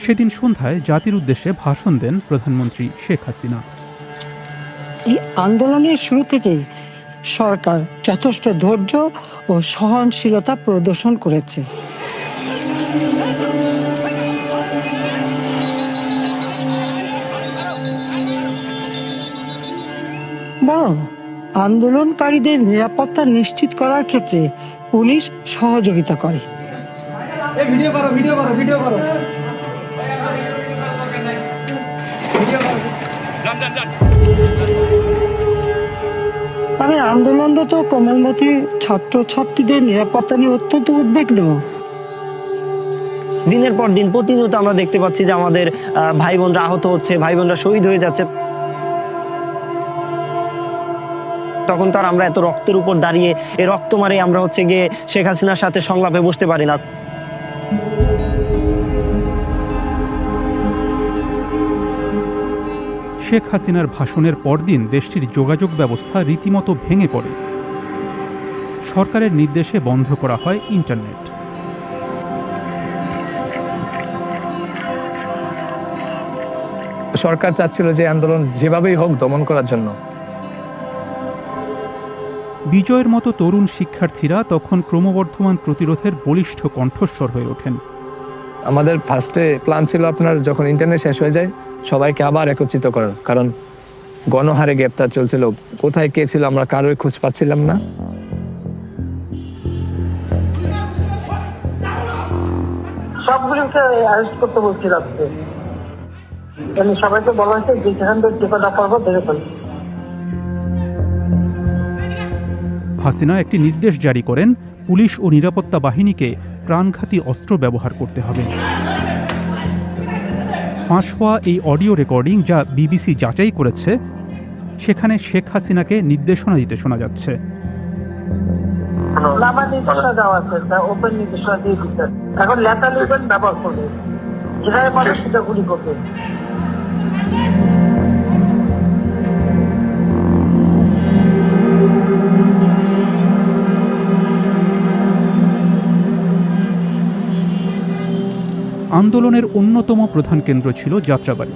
সেদিন সন্ধ্যায় জাতির উদ্দেশ্যে ভাষণ দেন প্রধানমন্ত্রী শেখ হাসিনা। এই আন্দোলনের শুরু থেকেই সরকার যথেষ্ট ধৈর্য ও সহনশীলতা প্রদর্শন করেছে। বরং আন্দোলনকারীদের নিরাপত্তা নিশ্চিত করার ক্ষেত্রে পুলিশ সহযোগিতা করে। তবে আন্দোলনরত কোমলমতি ছাত্রছাত্রীদের নিরাপত্তা নিয়ে অত্যন্ত উদ্বিগ্ন। দিনের পর দিন প্রতিনিয়ত আমরা দেখতে পাচ্ছি যে আমাদের ভাই বোনরা আহত হচ্ছে, ভাই বোনরা শহীদ হয়ে যাচ্ছে। তখন তো আর আমরা এত রক্তের উপর দাঁড়িয়ে এই রক্ত মারে আমরা গিয়ে শেখ হাসিনার সাথে সংলাপে বসতে পারি না। শেখ হাসিনার ভাষণের পরদিন দেশটির যোগাযোগ ব্যবস্থা রীতিমতো ভেঙে পড়ে। সরকারের নির্দেশে বন্ধ করা হয় ইন্টারনেট। সরকার চাচ্ছিল যে আন্দোলন যেভাবেই হোক দমন করার জন্য। বিজয়ের মতো তরুণ শিক্ষার্থীরা তখন ক্রমবর্ধমান প্রতিরোধের বলিষ্ঠ কণ্ঠস্বর হয়ে ওঠেন। আমাদের ফার্স্টে প্ল্যান ছিল আপনার যখন ইন্টারনেট শেষ হয়ে যায় সবাইকে আবার একত্রিত করার, কারণ গণহারে গ্রেপ্তার চলছিল, কোথায় কে ছিল আমরা কারোই খোঁজ পাচ্ছিলাম না। সবগুলোকে অ্যারেস্ট করতে বলছিলাম, সবাইকে বলা হয়েছে যে যেখান থেকে টিকাটা পারবো দেখে ফেলবো। হাসিনা একটি নির্দেশ জারি করেন, পুলিশ ও নিরাপত্তা বাহিনীকে প্রাণঘাতী অস্ত্র ব্যবহার করতে হবে। ফাঁস হওয়া এই অডিও রেকর্ডিং, যা বিবিসি যাচাই করেছে, সেখানে শেখ হাসিনাকে নির্দেশনা দিতে শোনা যাচ্ছে। এখন লেখা লিখবেন, ব্যবহার করবে, যেখানে পারে সেটা গুলি করবে। আন্দোলনের অন্যতম প্রধান কেন্দ্র ছিল যাত্রাবাড়ী।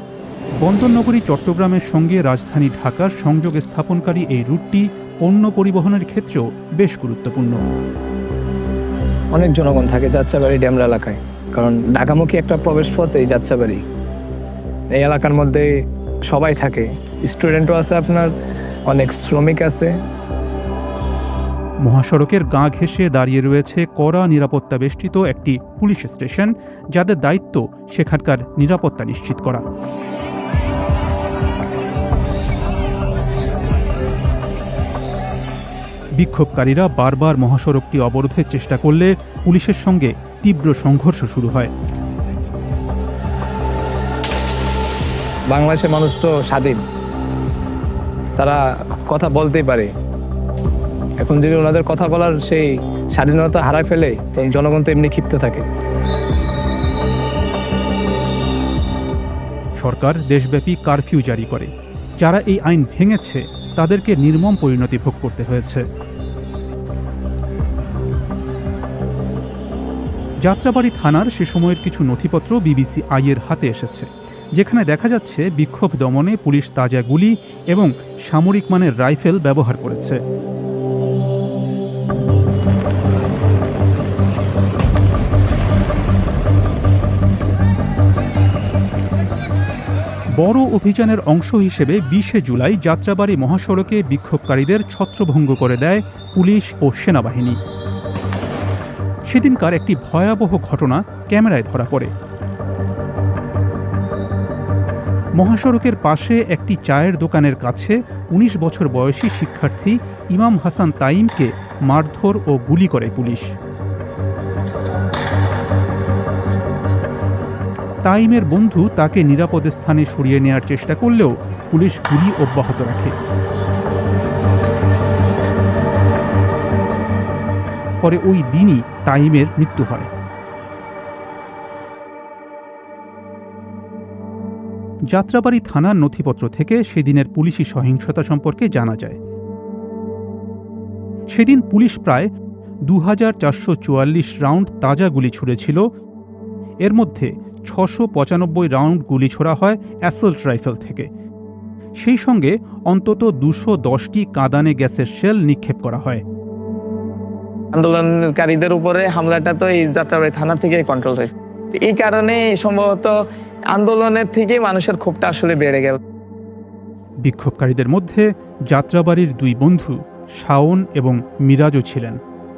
বন্দরনগরী চট্টগ্রামের সঙ্গে রাজধানী ঢাকার সংযোগ স্থাপনকারী এই রুটটি পণ্য পরিবহনের ক্ষেত্রেও বেশ গুরুত্বপূর্ণ। অনেক জনগণ থাকে যাত্রাবাড়ি ড্যামরা এলাকায়, কারণ ঢাকামুখী একটা প্রবেশ পথ এই যাত্রাবাড়ি। এই এলাকার মধ্যে সবাই থাকে, স্টুডেন্টও আছে, আপনার অনেক শ্রমিক আছে। মহাসড়কের গা ঘেঁষে দাঁড়িয়ে রয়েছে কড়া নিরাপত্তা বেষ্টিত একটি পুলিশ স্টেশন, যাদের দায়িত্ব সেখানকার নিরাপত্তা নিশ্চিত করা। বিক্ষোভকারীরা বারবার মহাসড়কটি অবরোধের চেষ্টা করলে পুলিশের সঙ্গে তীব্র সংঘর্ষ শুরু হয়। বাংলাদেশের মানুষ তো স্বাধীন, তারা কথা বলতেই পারে। এখন যদি ওনাদের কথা বলার সেই স্বাধীনতা হারায় ফেলে, তখন জনগণ তো এমনি ক্ষিপ্ত থাকে। সরকার দেশব্যাপী কারফিউ জারি করে। যারা এই আইন ভেঙেছে তাদেরকে নির্মম পরিণতি ভোগ করতে হয়েছে। যাত্রাবাড়ী থানার সে সময়ের কিছু নথিপত্র বিবিসি আইয়ের হাতে এসেছে, যেখানে দেখা যাচ্ছে বিক্ষোভ দমনে পুলিশ তাজা গুলি এবং সামরিক মানের রাইফেল ব্যবহার করেছে। বড় অভিযানের অংশ হিসেবে 20 জুলাই যাত্রাবাড়ী মহাসড়কে বিক্ষোভকারীদের ছত্রভঙ্গ করে দেয় পুলিশ ও সেনাবাহিনী। সেদিনকার একটি ভয়াবহ ঘটনা ক্যামেরায় ধরা পড়ে। মহাসড়কের পাশে একটি চায়ের দোকানের কাছে 19 বছর বয়সী শিক্ষার্থী ইমাম হাসান তাইমকে মারধর ও গুলি করে পুলিশ। তাইমের বন্ধু তাকে নিরাপদ স্থানে সরিয়ে নেওয়ার চেষ্টা করলেও পুলিশ গুলি অব্যাহত রাখে। পরে ওই দিনই তাইমের মৃত্যু হয়। যাত্রাবাড়ী থানার নথিপত্র থেকে সেদিনের পুলিশি সহিংসতা সম্পর্কে জানা যায়। সেদিন পুলিশ প্রায় 2444 রাউন্ড তাজা গুলি ছুড়েছিল। এর মধ্যে 695 রাউন্ড গুলি ছোড়া হয় অ্যাসল্ট রাইফেল থেকে। সেই সঙ্গে অন্তত 210টি কাঁদানে গ্যাসের শেল নিক্ষেপ করা হয়। আন্দোলনকারীদের উপরে হামলাটা তো এই যাত্রাবাড়ী থানা থেকে কন্ট্রোল হয়েছে। এই কারণে সম্ভবত আন্দোলনের থেকে মানুষের ক্ষোভটা আসলে বেড়ে গেল। বিক্ষোভকারীদের মধ্যে যাত্রাবাড়ির দুই বন্ধু শাওন এবং মিরাজও ছিলেন।